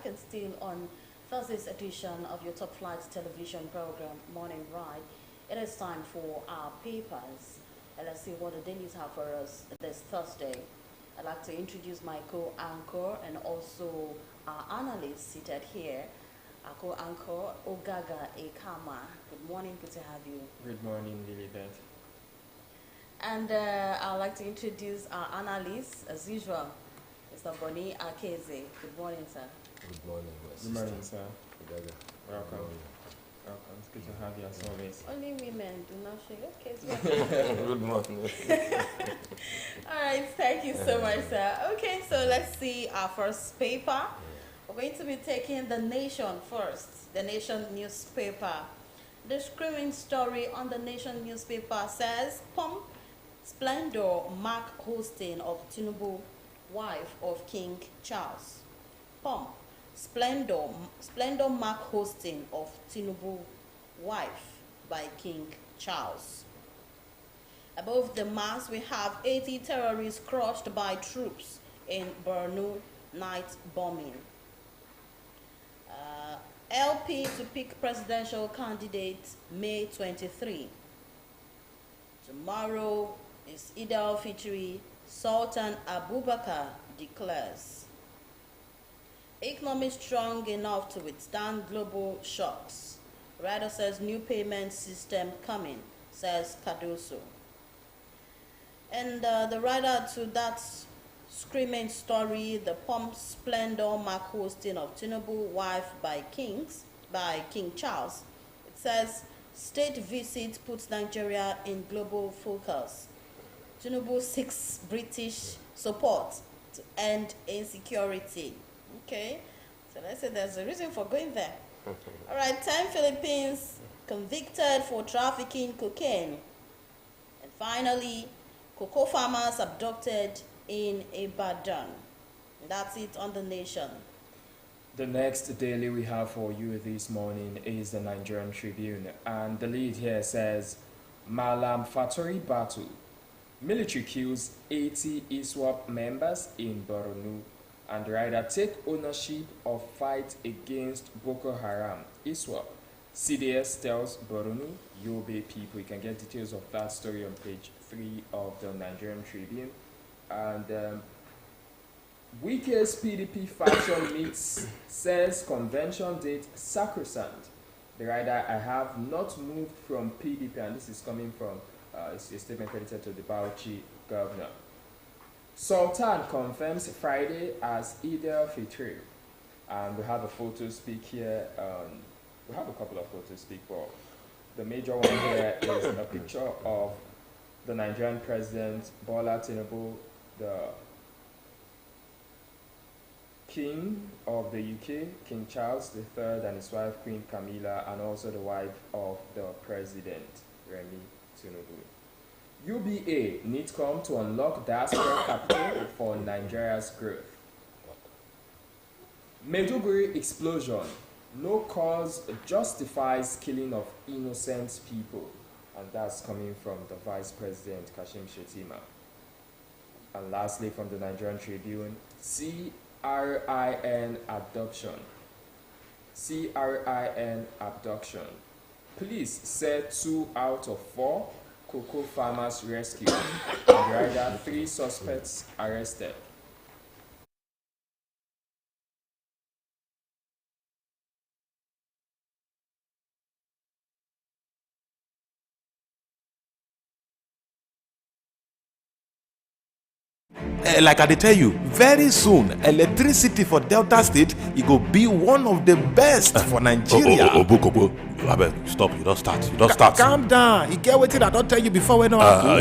back and still on Thursday's edition of your Top Flight television program, Morning Ride. It is time for our papers. And let's see what the dailies have for us this Thursday. I'd like to introduce my co-anchor and also our analyst seated here. Our co-anchor, Ogaga Ekama. Good morning, good to have you. Good morning, Lilibet. And I'd like to introduce our analyst, as usual, Mr. Bonnie Akeze. Good morning, sir. Good morning, my sister. Good morning, sir. Ogaga. Welcome. Welcome. It's good to have you as always. Only women do not shake. Okay, so Good morning. all right, thank you so much, sir. Okay, so let's see our first paper. We're going to be taking The Nation first. The Nation newspaper. The screaming story on The Nation newspaper says, Pomp, splendor, mark hosting of Tinubu, wife of King Charles. Pomp, splendor mark hosting of Tinubu, wife by King Charles. Above the mass, we have 80 terrorists crushed by troops in Borno night bombing. LP to pick presidential candidate May 23. Tomorrow is Eid al-Fitr. Sultan Abubakar declares. Economy strong enough to withstand global shocks. Rider says new payment system coming, says Cardoso. And the rider to that screaming story, the pomp, splendor, mark hosting of Tinubu, wife by King Charles. It says, state visit puts Nigeria in global focus. Tinubu seeks British support to end insecurity. Okay, so let's say there's a reason for going there. All right, 10 Philippines convicted for trafficking cocaine. And finally, cocoa farmers abducted in Ibadan. That's it on The Nation. The next daily we have for you this morning is the Nigerian Tribune, and the lead here says, Malam Factory battle. Military kills 80 ISWAP members in Borno, and the rider take ownership of fight against Boko Haram. ISWAP. CDS tells Borno, Yobe people. You can get details of that story on page 3 of the Nigerian Tribune. And Wike's PDP faction meets, says convention date sacrosanct. The rider, I have not moved from PDP, and this is coming from a statement credited to the Bauchi governor. Sultan confirms Friday as Eid al-Fitr. And we have a photo speak here. We have a couple of photos speak, but the major one here is a picture of the Nigerian president, Bola Tinubu, the King of the UK, King Charles III, and his wife, Queen Camilla, and also the wife of the president, Remi Tinubu. UBA NITCOM to unlock diaspora capital for Nigeria's growth. Maiduguri explosion. No cause justifies killing of innocent people. And that's coming from the Vice President, Kashim Shettima. And lastly, from the Nigerian Tribune, CRIN abduction. CRIN abduction. Police said 2 out of 4 cocoa farmers rescued, and rather 3 suspects arrested. Like I tell you, very soon electricity for Delta State it go be one of the best for Nigeria. Obukobo, stop! You don't start. Calm down. You get wetin I don't tell you before when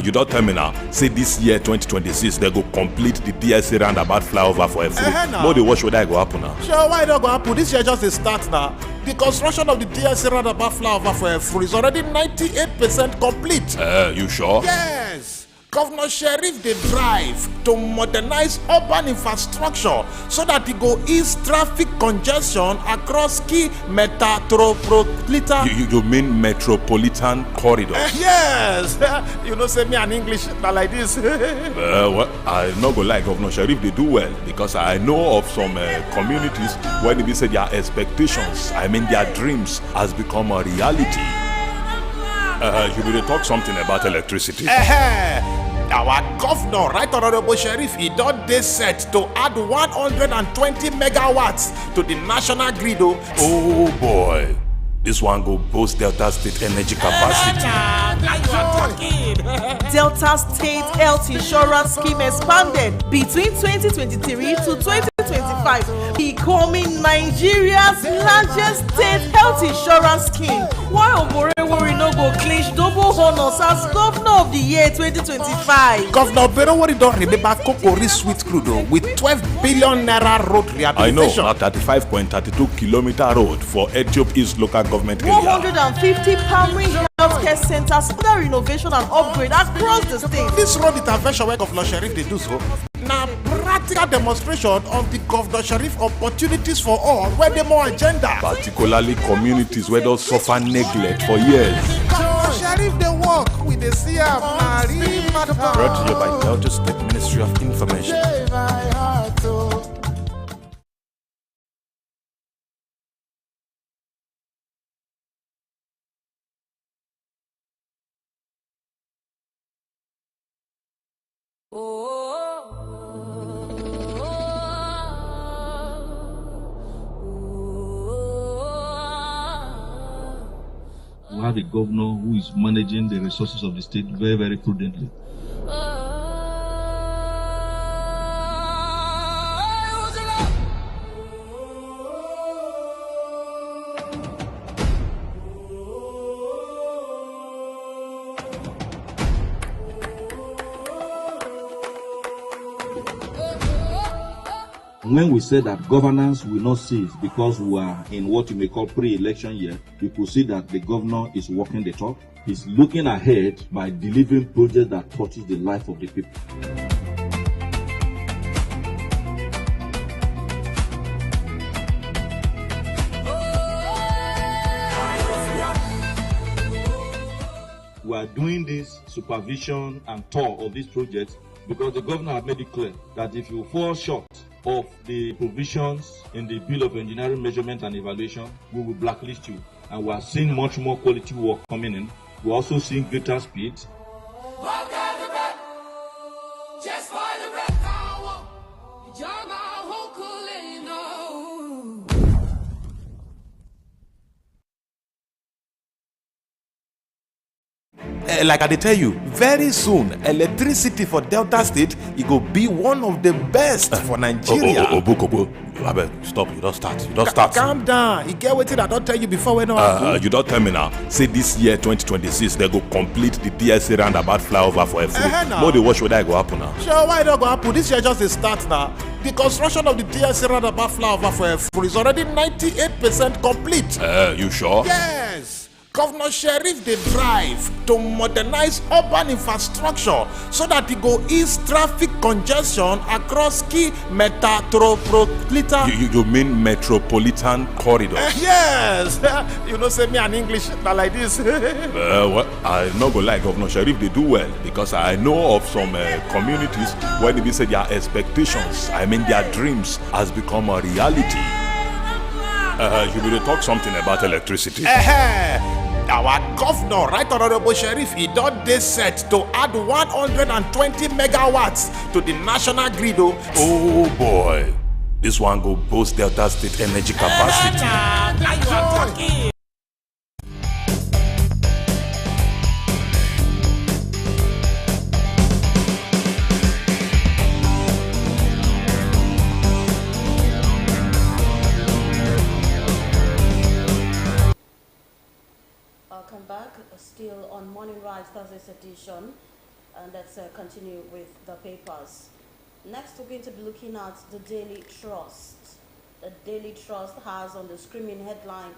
you don't tell me now. Say this year 2026 they go complete the DSA roundabout flyover for a free. No, they watch whether I go happen now. Sure, why not go happen? This year just a start now. The construction of the DSA roundabout flyover for a free is already 98% complete. You sure? Yes. Governor Sheriff dey drive to modernize urban infrastructure so that e go ease traffic congestion across key metropolitan. You mean metropolitan corridor? Yes, you know say me and English na like this. Well, I no go lie, Governor Sheriff dey do well because I know of some communities where they say their expectations, I mean their dreams, has become a reality. You will talk something about electricity. Our governor, Right Honorable Sheriff, he don dey set to add 120 megawatts to the national grid. Oh boy, this one go boost Delta State energy capacity. Delta State Health Insurance Scheme expanded between 2023 to 2025, becoming Nigeria's largest state health insurance scheme. While Oborewori no go clinch double honors as Governor of the Year 2025. Governor Oborewori don remember Kokori Sweet Crude with 12 billion naira road rehabilitation. I know, na 35.32 kilometer road for Ethiopia East local government area. 150 primary healthcare centers under renovation and upgrade across the state. This road intervention wey Governor Sheriff dey do so na practical demonstration of the Governor Sheriff opportunities for all wey dey more agenda. Particularly communities wey don suffer neglect for years. Governor Sheriff dey work with the CM matter. Brought to you by Delta State Ministry of Information. We have a governor who is managing the resources of the state very, very prudently. When we say that governance will not cease because we are in what you may call pre-election year, you could see that the governor is walking the talk. He's looking ahead by delivering projects that touches the life of the people. We are doing this supervision and tour of these projects because the governor has made it clear that if you fall short of the provisions in the Bill of Engineering Measurement and Evaluation, we will blacklist you. And we are seeing much more quality work coming in. We're also seeing greater speed. Like I dey tell you, very soon electricity for Delta State it go be one of the best for Nigeria. Obukobo, abeg stop, you don start. Calm down, e get wetin I don tell you before wey no happen. You don tell me now, say this year 2026 they go complete the DSA roundabout flyover for Efuru. No dey watch whether e go happen now. Sure, why e no go happen? This year just dey start now. The construction of the DSA roundabout flyover for Efuru is already 98% complete. You sure? Yes. Governor Sheriff dey drive to modernize urban infrastructure so that e go ease traffic congestion across key metropolitan. You mean metropolitan corridor? Yes, you know say me and English na like this. Well, I no go lie, Governor Sheriff dey do well because I know of some communities where they say their expectations, I mean their dreams, has become a reality. You will talk something about electricity. Our governor, Right Honorable Sheriff, he don dey set to add 120 megawatts to the national grid. Oh boy, this one go boost Delta State energy capacity. Welcome back, still on Morning Rise Thursday's edition, and let's continue with the papers. Next, we're going to be looking at the Daily Trust. The Daily Trust has on the screaming headline,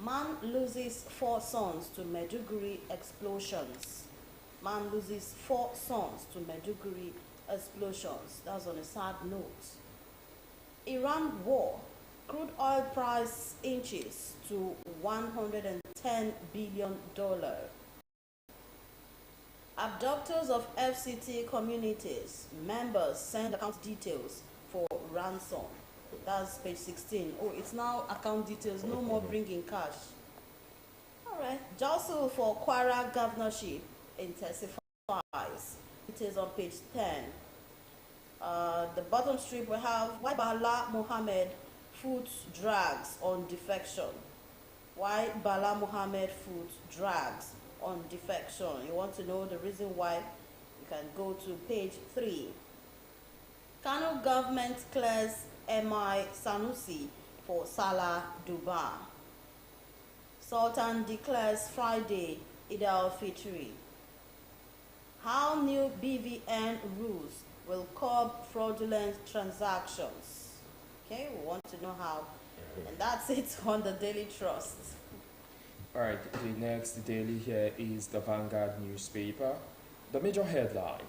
"Man loses 4 sons to Maiduguri explosions." Man loses 4 sons to Maiduguri explosions. That's on a sad note. Iran war. Crude oil price inches to $110 billion. Abductors of FCT communities, members send account details for ransom. That's page 16. Oh, it's now account details, no more bringing cash. All right. Jostle for Kwara governorship intensifies. It is on page 10. The bottom strip we have why Bala Mohammed foot drags on defection. Why Bala Mohammed foot drags on defection. You want to know the reason why? You can go to page 3. Kano government clears MI Sanusi for Salah Duba. Sultan declares Friday Eid al-Fitr. How new BVN rules will curb fraudulent transactions. Okay, we want to know how. And that's it on the Daily Trust. Alright, the next daily here is the Vanguard newspaper. The major headline: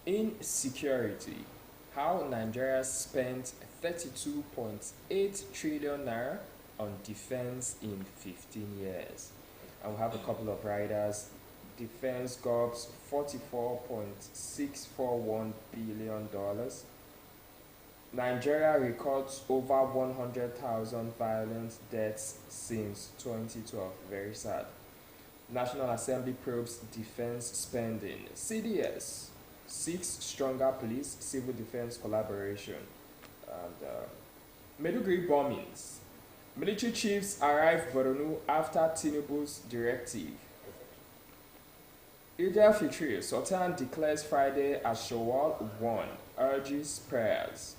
Insecurity. How Nigeria spent 32.8 trillion naira on defense in 15 years. And we have a couple of riders. Defense gobs $44.641 billion. Nigeria records over 100,000 violent deaths since 2012. Very sad. National Assembly probes defense spending. CDS seeks stronger police civil defense collaboration. And Maiduguri bombings. Military chiefs arrive Borno after Tinubu's directive. Eid al-Fitr, Sultan declares Friday as Shawwal 1, urges prayers.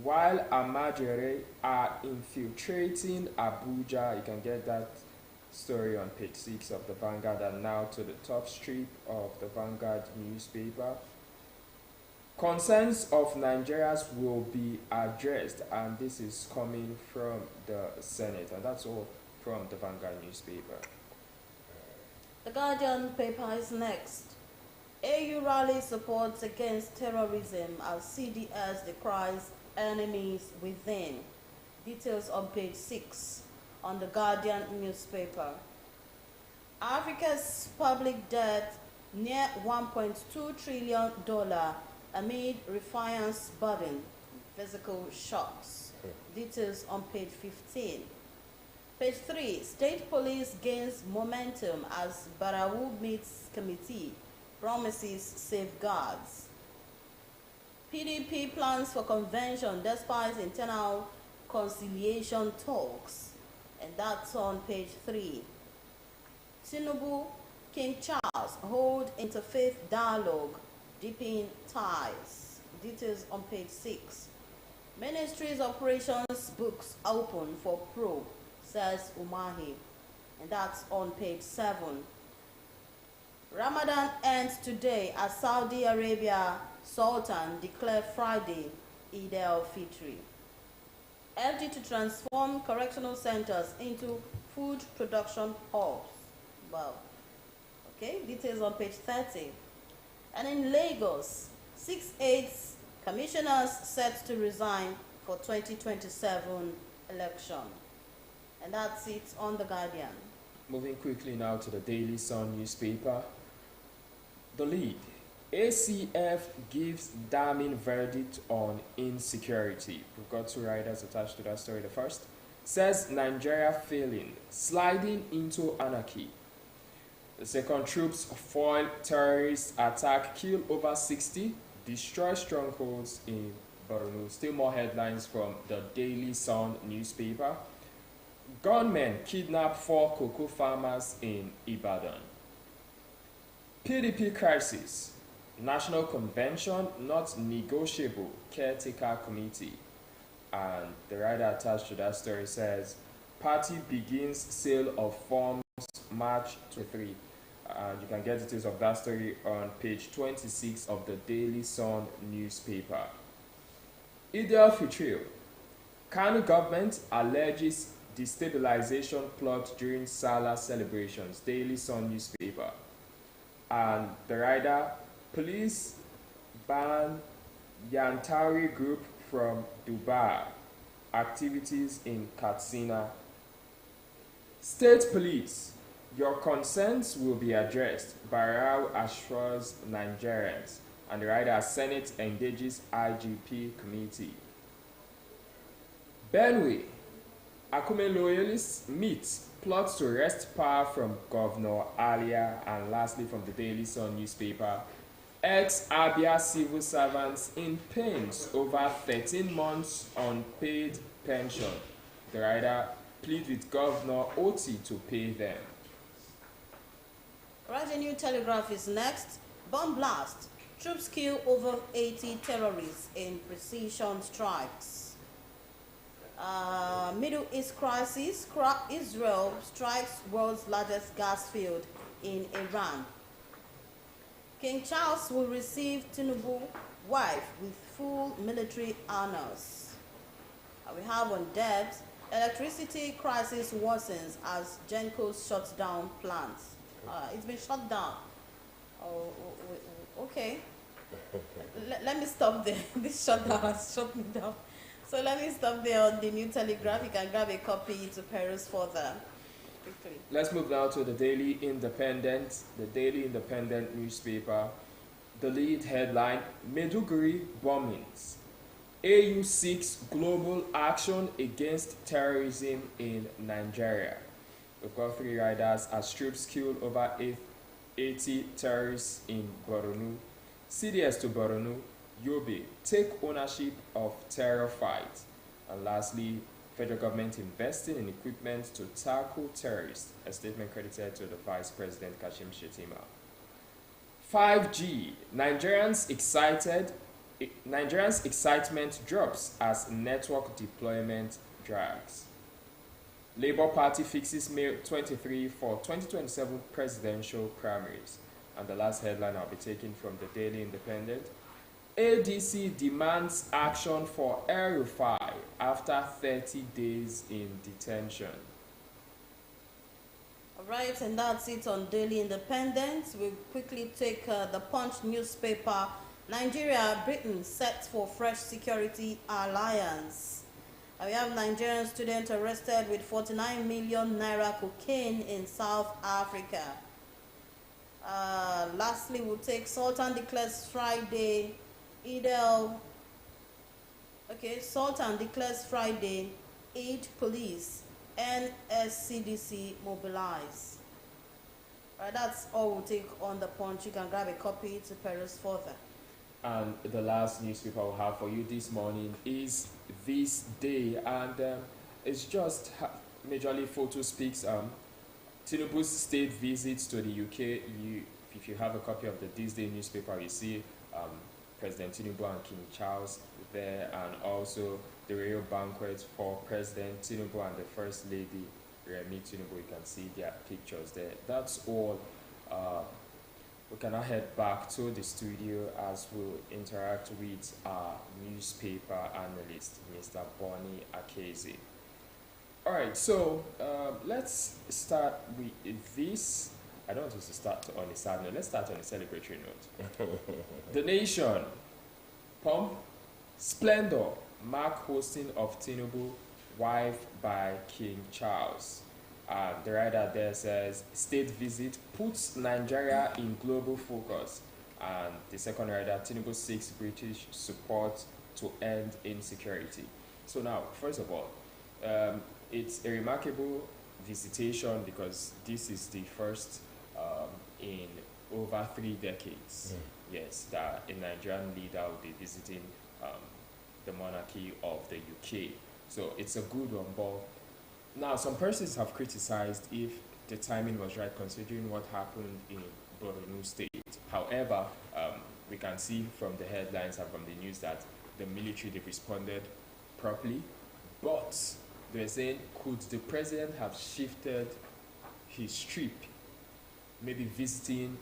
While Amajere are infiltrating Abuja, you can get that story on page 6 of the Vanguard. And now to the top strip of the Vanguard newspaper. Concerns of Nigerians will be addressed, and this is coming from the Senate, and that's all from the Vanguard newspaper. The Guardian paper is next. AU rally supports against terrorism as CDS decries enemies within. Details on page 6 on the Guardian newspaper. Africa's public debt near $1.2 trillion amid refinance burden, physical shocks. Details on page 15. Page 3, State Police gains momentum as Barawu meets committee, promises safeguards. PDP plans for convention despite internal conciliation talks, and that's on page 3. Tinubu, King Charles hold interfaith dialogue, deepening ties. Details on page 6. Ministry's operations books open for probe, says Umahi, and that's on page 7. Ramadan ends today as Saudi Arabia Sultan declared Friday Eid al-Fitr. FG to transform correctional centers into food production hubs. Wow. Okay, details on page 30. And in Lagos, 6/8 commissioners set to resign for 2027 election. And that's it on the Guardian. Moving quickly now to the Daily Sun newspaper. The lead. ACF gives damning verdict on insecurity. We've got 2 writers attached to that story. The first says Nigeria failing, sliding into anarchy. The second, troops foil terrorist attack, kill over 60, destroy strongholds in Borno. Still more headlines from the Daily Sun newspaper. Gunmen kidnap 4 cocoa farmers in Ibadan. PDP crisis. National Convention not negotiable, caretaker committee. And the writer attached to that story says, party begins sale of forms March 23. And you can get details of that story on page 26 of the Daily Sun newspaper. Eid al-Fitr. Kano government alleges destabilization plot during Salah celebrations. Daily Sun newspaper. And the rider, police ban Yantawi group from Dubai, activities in Katsina. State police, your concerns will be addressed. Barrow assures Nigerians. And the rider, Senate engages IGP committee. Benue, Akume loyalists meet, plots to wrest power from Governor Alia. And lastly, from the Daily Sun newspaper, ex-Abia civil servants in pains over 13 months unpaid pension. The rider plead with Governor Oti to pay them. Right, a new telegraph is next. Bomb blast. Troops kill over 80 terrorists in precision strikes. Middle East crisis. Israel strikes world's largest gas field in Iran. King Charles will receive Tinubu's wife with full military honors. We have on debt. Electricity crisis worsens as Genco shuts down plants. It's been shut down. Okay. Let me stop there. This shutdown has shut me down. So let me stop there on the New Telegraph. You can grab a copy to peruse further. Quickly. Let's move now to the Daily Independent. The Daily Independent newspaper. The lead headline, Maiduguri bombings. AU seeks global action against terrorism in Nigeria. We've got 3 riders as troops killed over 80 terrorists in Borno. CDS to Borno, Yobe, take ownership of terror fight. And lastly, federal government investing in equipment to tackle terrorists. A statement credited to the Vice President Kashim Shettima. 5G, Nigerians excitement drops as network deployment drags. Labour Party fixes May 23 for 2027 presidential primaries. And the last headline I'll be taking from the Daily Independent. ADC demands action for El-Rufai after 30 days in detention. All right, and that's it on Daily Independent. We'll quickly take the Punch newspaper. Nigeria, Britain set for fresh security alliance. We have Nigerian student arrested with 49 million naira cocaine in South Africa. Lastly, we'll take Sultan declares Friday, Sultan declares Friday, Eid police, NSCDC mobilize. Alright, that's all we'll take on the Punch. You can grab a copy to peruse further. And the last newspaper we'll have for you this morning is This Day, and it's just majorly photo speaks. Tinubu's state visits to the UK. If you have a copy of the This Day newspaper, you see President Tinubu and King Charles there, and also the royal banquet for President Tinubu and the First Lady Remi Tinubu. You can see their pictures there. That's all. We can now head back to the studio as we'll interact with our newspaper analyst, Mr. Bonnie Akeze. Alright, so let's start with this. I don't want us to start on a sad note. Let's start on a celebratory note. The Nation, pomp, splendor, mark hosting of Tinubu, wife by King Charles. The writer there says, state visit puts Nigeria in global focus. And the second writer, Tinubu seeks British support to end insecurity. So now, first of all, it's a remarkable visitation because this is the first in over 3 decades, yes, that a Nigerian leader will be visiting the monarchy of the UK. So it's a good one, but now some persons have criticized if the timing was right considering what happened in Borno State. However, we can see from the headlines and from the news that the military, they've responded properly, but they're saying, could the president have shifted his trip, maybe visiting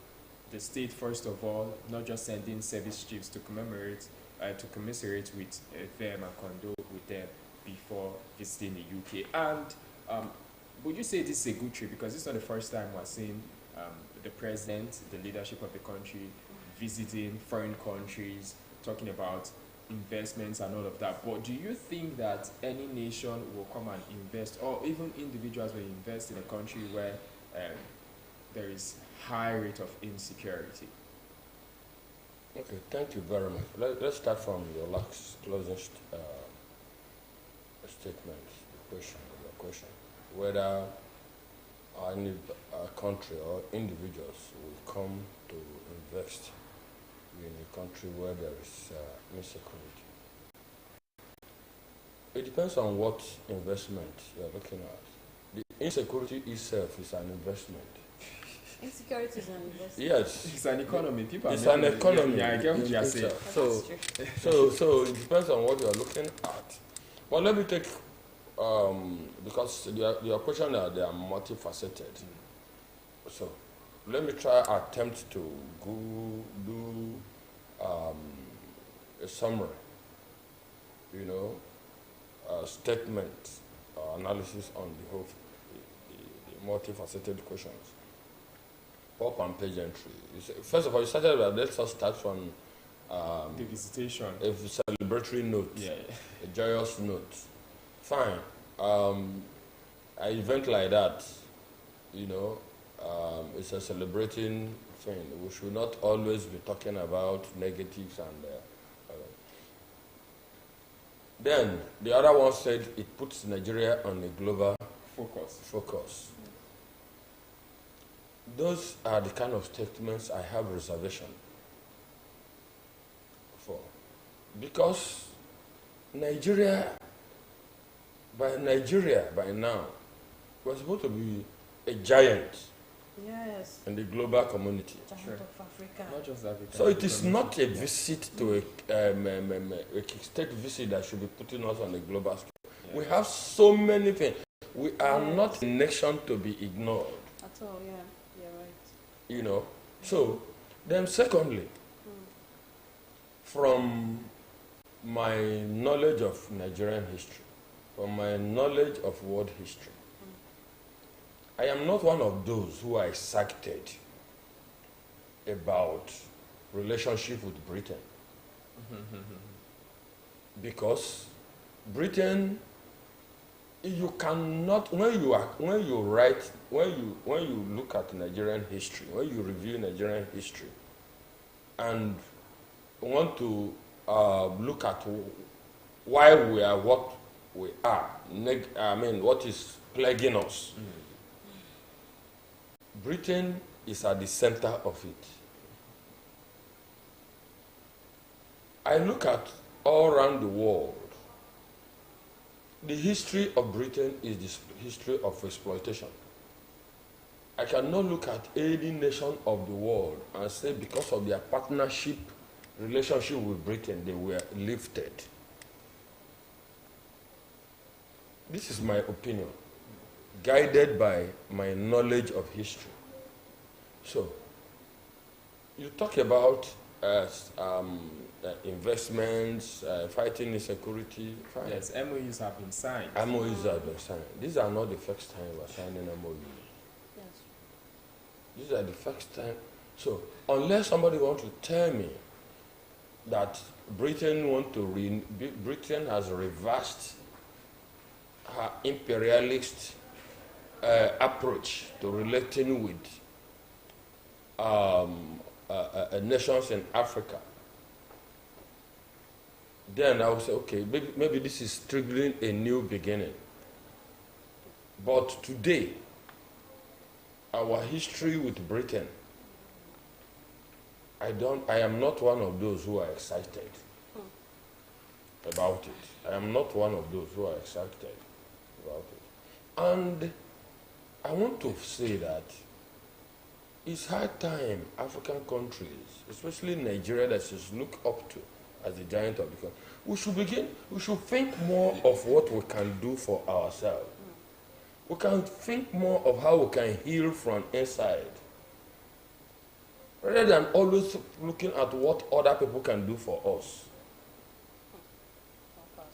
the state first of all, not just sending service chiefs to commiserate with them and condole with them before visiting the UK? And would you say this is a good trip? Because it's not the first time we're seeing the president, the leadership of the country, visiting foreign countries, talking about investments and all of that. But do you think that any nation will come and invest, or even individuals will invest in a country where there is high rate of insecurity? Okay, thank you very much. Let's start from your last closest statement, your question, whether any country or individuals will come to invest in a country where there is insecurity. It depends on what investment you are looking at. The insecurity itself is an investment. Insecurity is an investment. Yes. It's an economy. People It's an economy. Yeah, I get what you are saying. So it depends on what you are looking at. But let me take, because your question they are multifaceted. So let me attempt to do a summary, statement, analysis on the whole, the multifaceted questions. Pop and page entry. First of all, you started with, let's just start from the visitation. A celebratory note, a joyous note. Fine. An event like that, it's a celebrating thing. We should not always be talking about negatives and. Then the other one said it puts Nigeria on a global focus. Those are the kind of statements I have reservation for. Because Nigeria by now was supposed to be a giant in the global community. Giant of Africa. Not just Africa. So it is not a visit to a state visit that should be putting us on a global scale. Yeah. We have so many things. We are not a nation to be ignored. At all, yeah. You're right. So then secondly, from my knowledge of Nigerian history, from my knowledge of world history, I am not one of those who are excited about relationship with Britain. Because Britain, you cannot, when you look at Nigerian history, when you review Nigerian history and want to look at why we are what we are, what is plaguing us, Britain is at the center of it. I look at all around the world. The history of Britain is the history of exploitation. I cannot look at any nation of the world and say because of their relationship with Britain, they were lifted. This is my opinion, guided by my knowledge of history. So, you talk about investments, fighting insecurity. Fine. Yes, MOUs have been signed. MOUs have been signed. These are not the first time we're signing MOUs. Yes. These are the first time. So, unless somebody wants to tell me that Britain has reversed her imperialist approach to relating with nations in Africa, then I would say, okay, maybe this is triggering a new beginning. But today, our history with Britain, I am not one of those who are excited about it. I am not one of those who are excited about it. And I want to say that it's high time African countries, especially Nigeria, that is look up to as the giant of the country, we should think more of what we can do for ourselves. We can think more of how we can heal from inside, rather than always looking at what other people can do for us.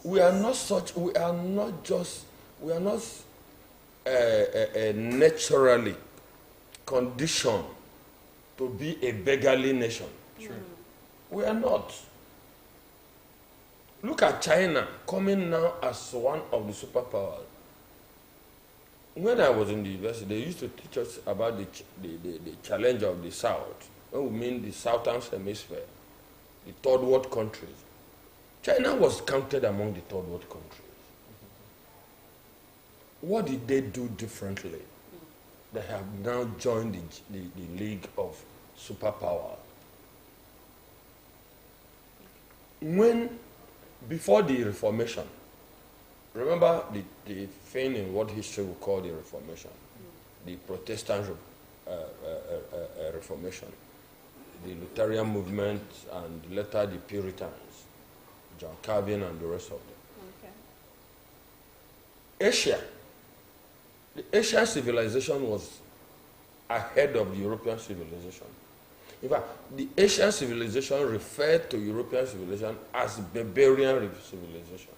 We are not naturally condition to be a beggarly nation. True. We are not. Look at China coming now as one of the superpowers. When I was in the university, they used to teach us about the challenge of the South. When we mean the Southern Hemisphere, the third world countries. China was counted among the third world countries. What did they do differently? They have now joined the league of superpower. Before the Reformation, remember the thing in what history we call the Reformation, the Protestant Reformation, the Lutheran movement, and later the Puritans, John Calvin and the rest of them. Okay. Asia, the Asian civilization was ahead of the European civilization. In fact, the Asian civilization referred to European civilization as barbarian civilization.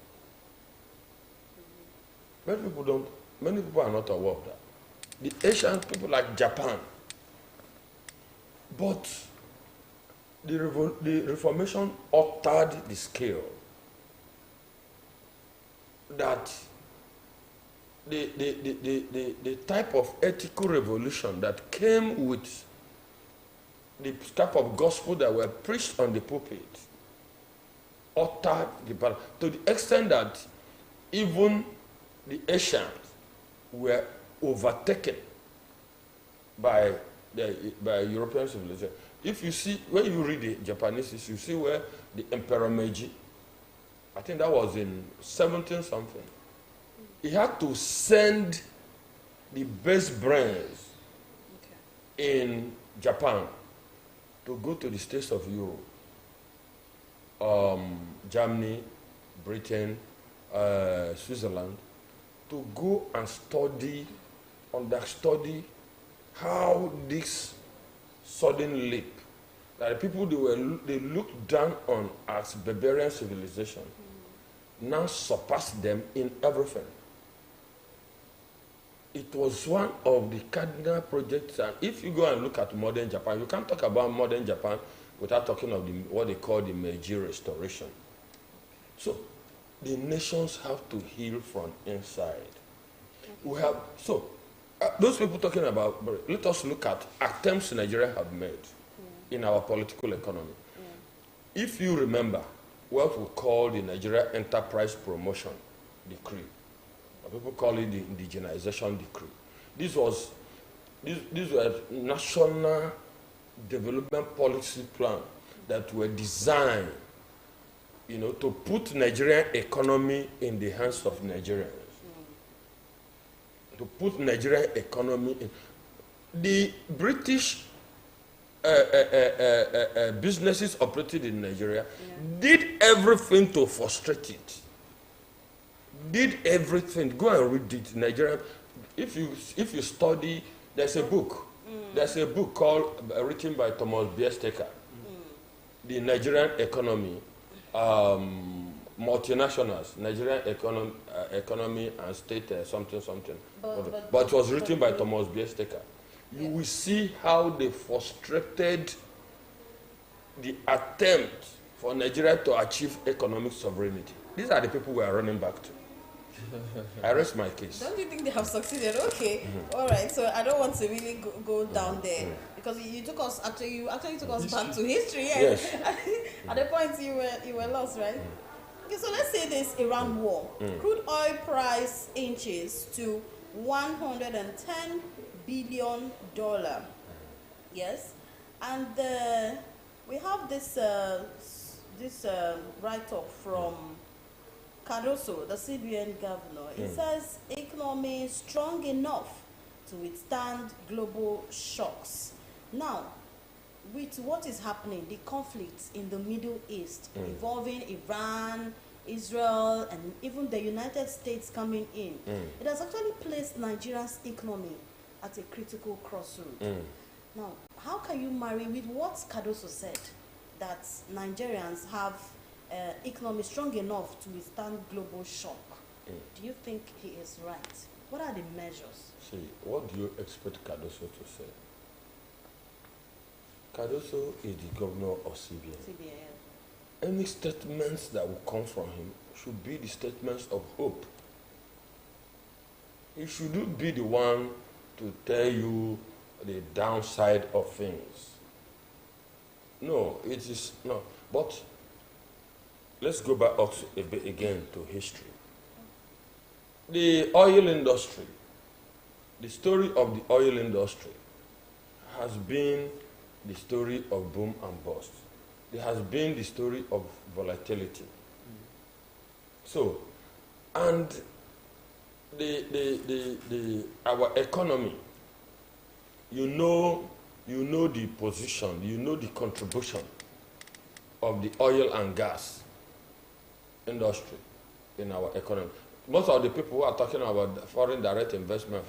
Many people are not aware of that. The Asian people like Japan, but the Reformation altered the scale. That the type of ethical revolution that came with the type of gospel that were preached on the pulpit altered the balance to the extent that even the Asians were overtaken by European civilization. If you see, when you read the Japanese, you see where the Emperor Meiji, I think that was in 17 something, he had to send the best brains in Japan to go to the states of Europe, Germany, Britain, Switzerland, to go and understudy how this sudden leap, that the people they looked down on as barbarian civilization, now surpassed them in everything. It was one of the cardinal projects, and if you go and look at modern Japan, you can't talk about modern Japan without talking of what they call the Meiji Restoration. So, the nations have to heal from inside. We have, those people talking about, let us look at attempts Nigeria have made in our political economy. If you remember what we call the Nigeria Enterprise Promotion Decree, people call it the indigenization decree. These were national development policy plan that were designed, to put Nigerian economy in the hands of Nigerians. To put Nigerian economy in. The British businesses operated in Nigeria did everything to frustrate it. Did everything. Go and read it. Nigerian. If you study, there's a book. There's a book called written by Thomas Biestaker, The Nigerian Economy, Multinationals, Nigerian Economy and State something. But it was written by Thomas Biestaker. You will see how they frustrated the attempt for Nigeria to achieve economic sovereignty. These are the people we are running back to. I rest my case. Don't you think they have succeeded? Okay, all right. So I don't want to really go down there because you took us you actually took us back to history. Yes. At the point you were lost, right? Okay, so let's say this Iran war. Crude oil price inches to $110 billion. Yes, and we have this write-up from Cardoso, the CBN governor. It says economy strong enough to withstand global shocks. Now, with what is happening, the conflicts in the Middle East involving Iran, Israel, and even the United States coming in, it has actually placed Nigeria's economy at a critical crossroad. Now, how can you marry with what Cardoso said, that Nigerians have economy strong enough to withstand global shock? Do you think he is right? What are the measures? See, what do you expect Cardoso to say? Cardoso is the governor of CBN. CBN. Any statements that will come from him should be the statements of hope. He shouldn't be the one to tell you the downside of things. No, it is not. But let's go back also a bit again to history. The oil industry, the story of the oil industry has been the story of boom and bust. It has been the story of volatility. So, and our economy, you know the position, you know the contribution of the oil and gas industry in our economy. Most of the people who are talking about foreign direct investment,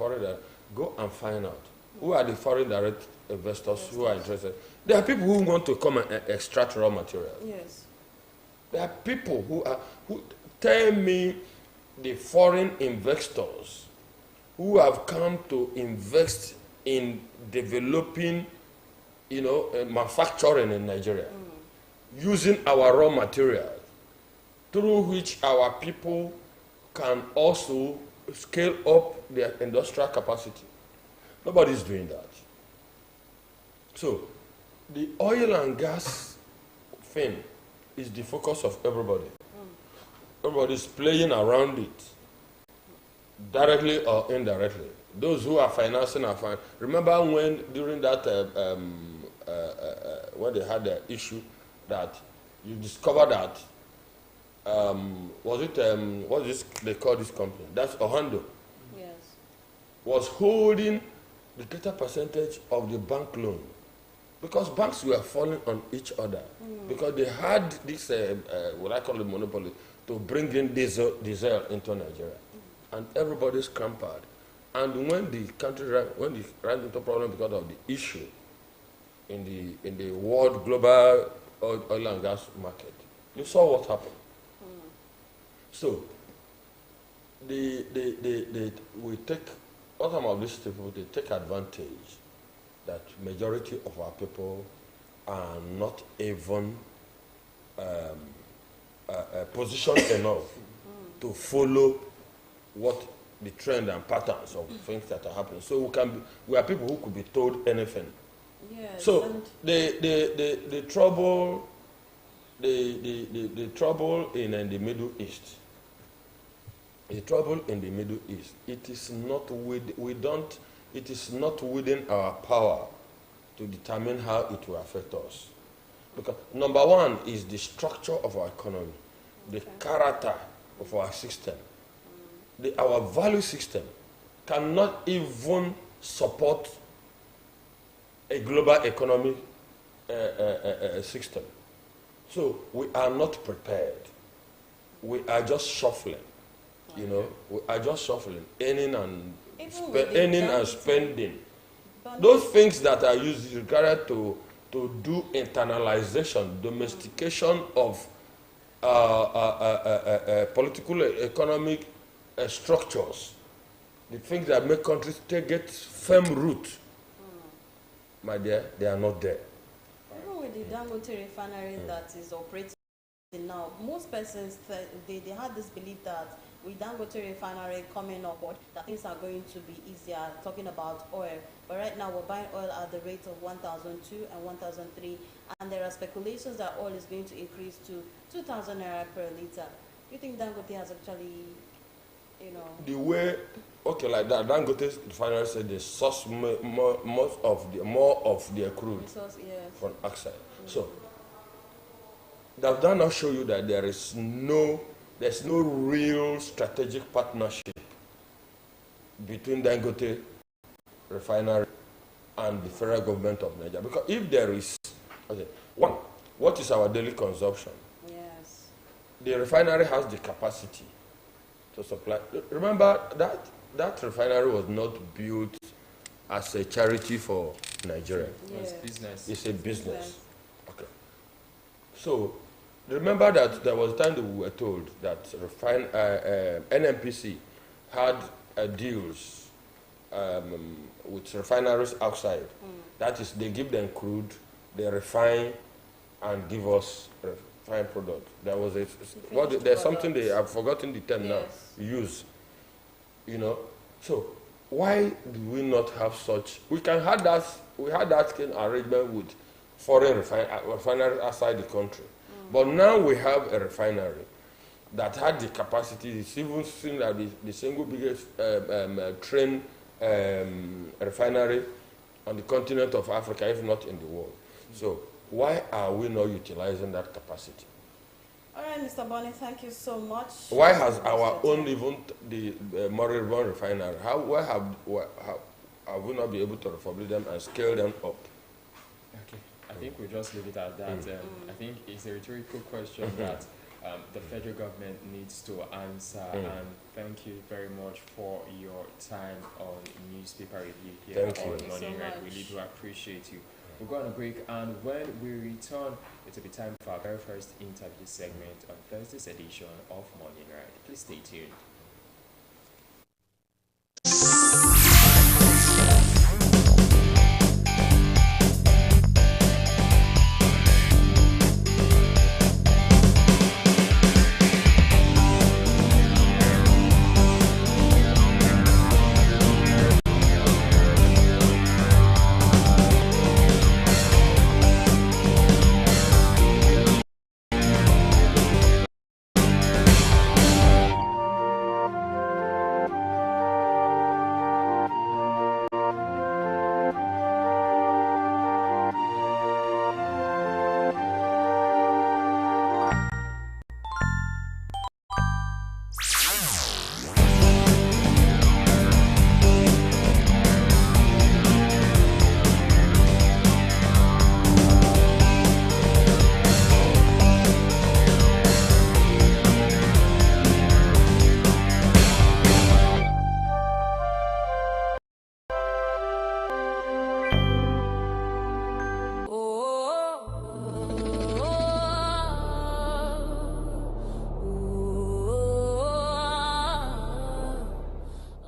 go and find out who are the foreign direct investors who are interested. There are people who want to come and extract raw material. Yes. There are people who tell me the foreign investors who have come to invest in developing, manufacturing in Nigeria, using our raw material, through which our people can also scale up their industrial capacity. Nobody's doing that. So, the oil and gas thing is the focus of everybody. Everybody's playing around it, directly or indirectly. Those who are financing are fine. Remember when, during that, when they had the issue that you discovered that, what is they call this company? That's Ohando. Yes. Was holding the greater percentage of the bank loan. Because banks were falling on each other. Because they had this, what I call a monopoly, to bring in diesel into Nigeria. And everybody scampered. And when the country ran into problem because of the issue in the world global oil and gas market, you saw what happened. So, we take, what some of these people, they take advantage that majority of our people are not even positioned enough to follow what the trend and patterns of things that are happening. So we are people who could be told anything. Yes. So the trouble in the Middle East. The trouble in the Middle East, it is not within our power to determine how it will affect us. Because number one is the structure of our economy, the character of our system. Our value system cannot even support a global economic system. So we are not prepared. We are just shuffling. We are just shuffling, earning and spending. Those things that are used required to do internalization, domestication of political, economic structures, the things that make countries get firm root, my dear, they are not there. Even with the Dangote refinery that is operating now, most persons, they had this belief that with Dangote refinery coming up, that things are going to be easier, talking about oil. But right now, we're buying oil at the rate of 1,002 and 1,003, and there are speculations that oil is going to increase to 2,000 naira per liter. Do you think Dangote has actually, the way, like that, Dangote refinery said they source more of their crude from outside. So, does that not show you that there's no real strategic partnership between Dangote refinery and the federal government of Nigeria? Because if there is, one, what is our daily consumption? Yes. The refinery has the capacity to supply. Remember that refinery was not built as a charity for Nigeria. Yes. It's business. It's a business. Okay. So, remember that there was a time that we were told that NNPC had deals with refineries outside. That is, they give them crude they refine and give us refined product. There was there's something I've forgotten the term now. Use, you know. So why do we not have such? We had that kind of arrangement with foreign refineries outside the country, but now we have a refinery that had the capacity. It's even seen that the single biggest train refinery on the continent of Africa, if not in the world. So why are we not utilizing that capacity? All right, Mr. Bonny, thank you so much. Why has our own, even the Moribund refinery, why have we not been able to reform them and scale them up? Okay, I think we'll just leave it at that. I think it's a rhetorical question that the federal government needs to answer. And thank you very much for your time on newspaper review here on Morning Red. We really do appreciate you. We'll go on a break, and when we return, it'll be time for our very first interview segment on Thursday's edition of Morning Red. Please stay tuned.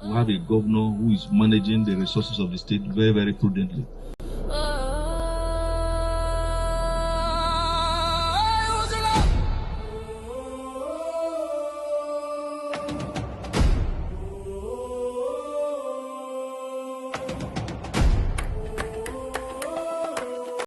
We have a governor who is managing the resources of the state very, very prudently.